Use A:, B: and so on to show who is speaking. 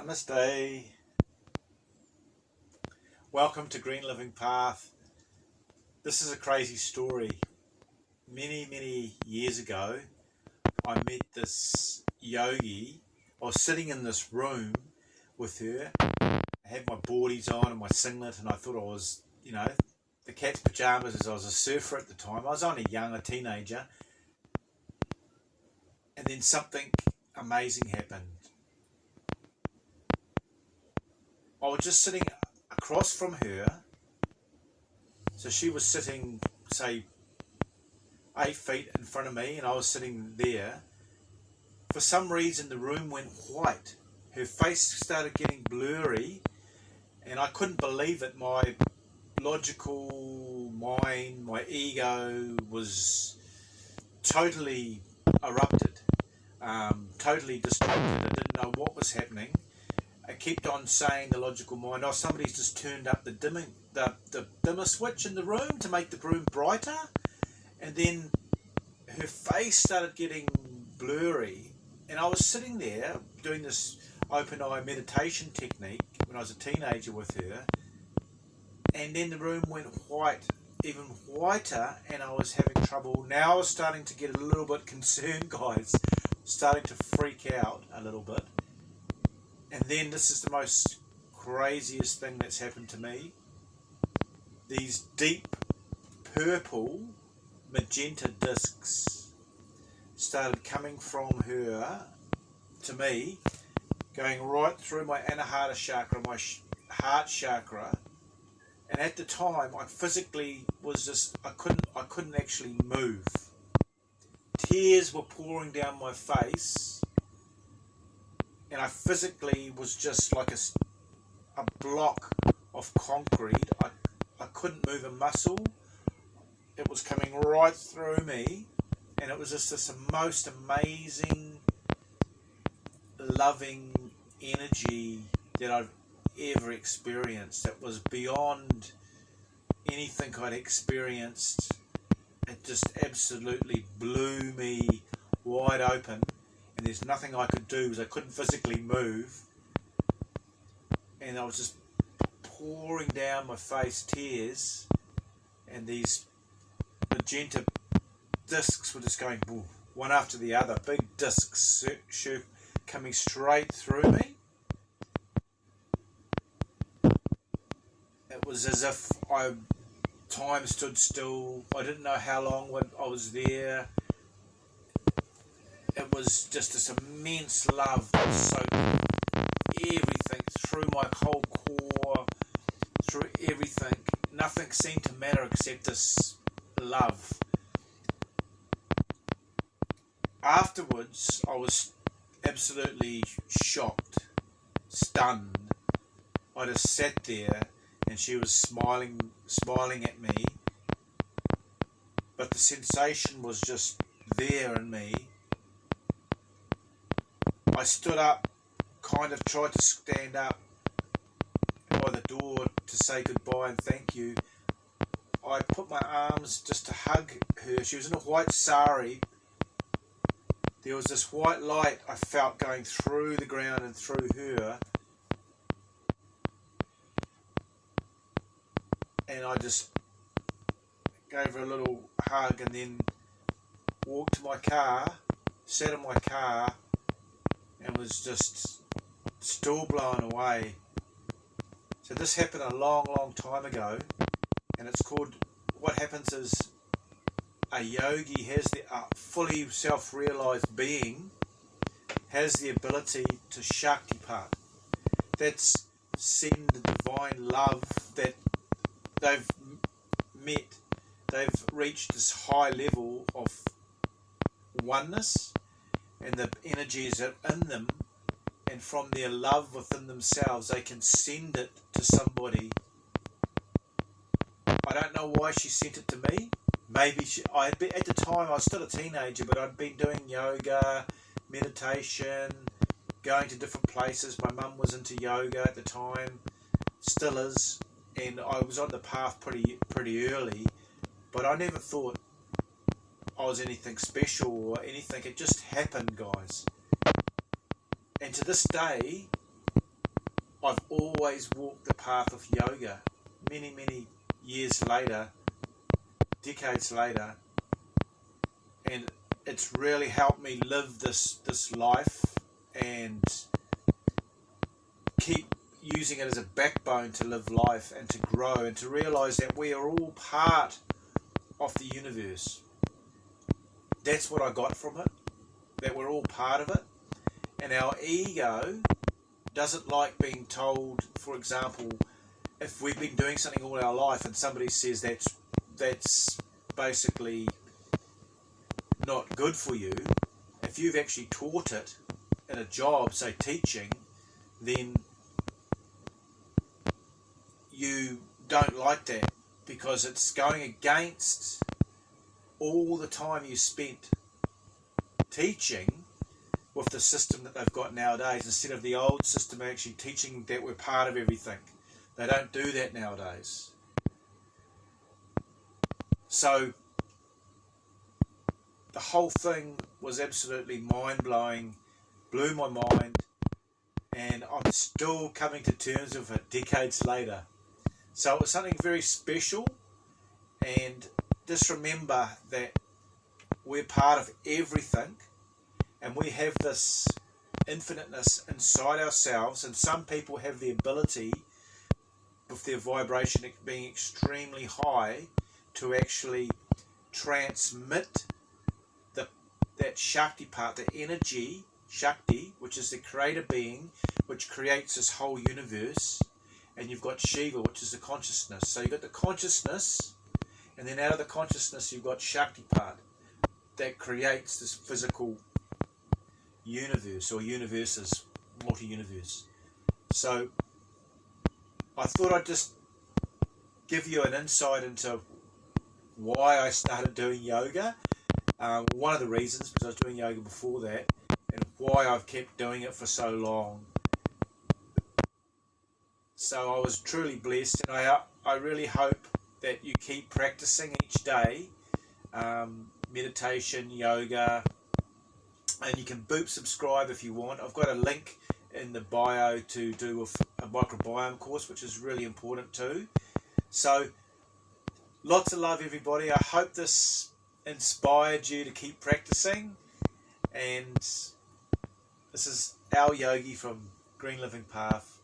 A: Namaste. Welcome to Green Living Path. This is a crazy story. Many years ago, I met this yogi. I was sitting in this room with her. I had my boardies on and my singlet, and I thought I was, the cat's pajamas, as I was a surfer at the time. I was only young, a teenager. And then something amazing happened. I was just sitting across from her. So she was sitting, say, 8 feet in front of me, and I was sitting there. For some reason, the room went white. Her face started getting blurry, and I couldn't believe it. My logical mind, my ego was totally erupted, totally distracted. I didn't know what was happening. I kept on saying, the logical mind, oh, somebody's just turned up the dimmer switch in the room to make the room brighter. And then her face started getting blurry. And I was sitting there doing this open eye meditation technique when I was a teenager with her. And then the room went white, even whiter, and I was having trouble. Now I was starting to get a little bit concerned, guys. Starting to freak out a little bit. And then this is the most craziest thing that's happened to me. These deep purple magenta discs started coming from her to me, going right through my anahata chakra, my heart chakra. And at the time, I physically was just, I couldn't actually move. Tears were pouring down my face. And I physically was just like a block of concrete. I couldn't move a muscle. It was coming right through me. And it was just this most amazing, loving energy that I've ever experienced. It was beyond anything I'd experienced. It just absolutely blew me wide open. And there's nothing I could do because I couldn't physically move. And I was just pouring down my face tears. And these magenta discs were just going one after the other. Big discs coming straight through me. It was as if time stood still. I didn't know how long I was there. It was just this immense love that soaked everything through my whole core, through everything. Nothing seemed to matter except this love. Afterwards, I was absolutely shocked, stunned. I just sat there and she was smiling at me. But the sensation was just there in me. I stood up, kind of tried to stand up by the door to say goodbye and thank you. I put my arms just to hug her. She was in a white sari. There was this white light I felt going through the ground and through her. And I just gave her a little hug and then walked to my car, sat in my car, and was just still blown away. So this happened a long time ago, and it's called, what happens is a yogi has a fully self-realized being has the ability to Shaktipat. That's send the divine love that they've met. They've reached this high level of oneness, and the energies are in them, and from their love within themselves they can send it to somebody. I don't know why she sent it to me. Maybe at the time I was still a teenager, but I'd been doing yoga, meditation, going to different places. My mum was into yoga at the time, still is, and I was on the path pretty early, but I never thought I was anything special or anything. It just happened, guys. And to this day, I've always walked the path of yoga. Many years later, decades later, and it's really helped me live this life and keep using it as a backbone to live life and to grow and to realize that we are all part of the universe. That's what I got from it, that we're all part of it. And our ego doesn't like being told, for example, if we've been doing something all our life and somebody says that's basically not good for you, if you've actually taught it in a job, say teaching, then you don't like that because it's going against all the time you spent teaching with the system that they've got nowadays, instead of the old system actually teaching that we're part of everything. They don't do that nowadays. So the whole thing was absolutely mind-blowing, blew my mind, and I'm still coming to terms with it decades later. So it was something very special, and just remember that we're part of everything, and we have this infiniteness inside ourselves, and some people have the ability, with their vibration being extremely high, to actually transmit that Shakti part, the energy, Shakti, which is the creator being, which creates this whole universe. And you've got Shiva, which is the consciousness. So you've got the consciousness, and then out of the consciousness you've got Shakti part that creates this physical universe, or universes, multi-universe. So I thought I'd just give you an insight into why I started doing yoga. One of the reasons, because I was doing yoga before that, and why I've kept doing it for so long. So I was truly blessed, and I really hope that you keep practicing each day, meditation, yoga, and you can boop subscribe if you want. I've got a link in the bio to do with a microbiome course, which is really important too. So lots of love, everybody. I hope this inspired you to keep practicing, and this is Alyogi from Green Living Path.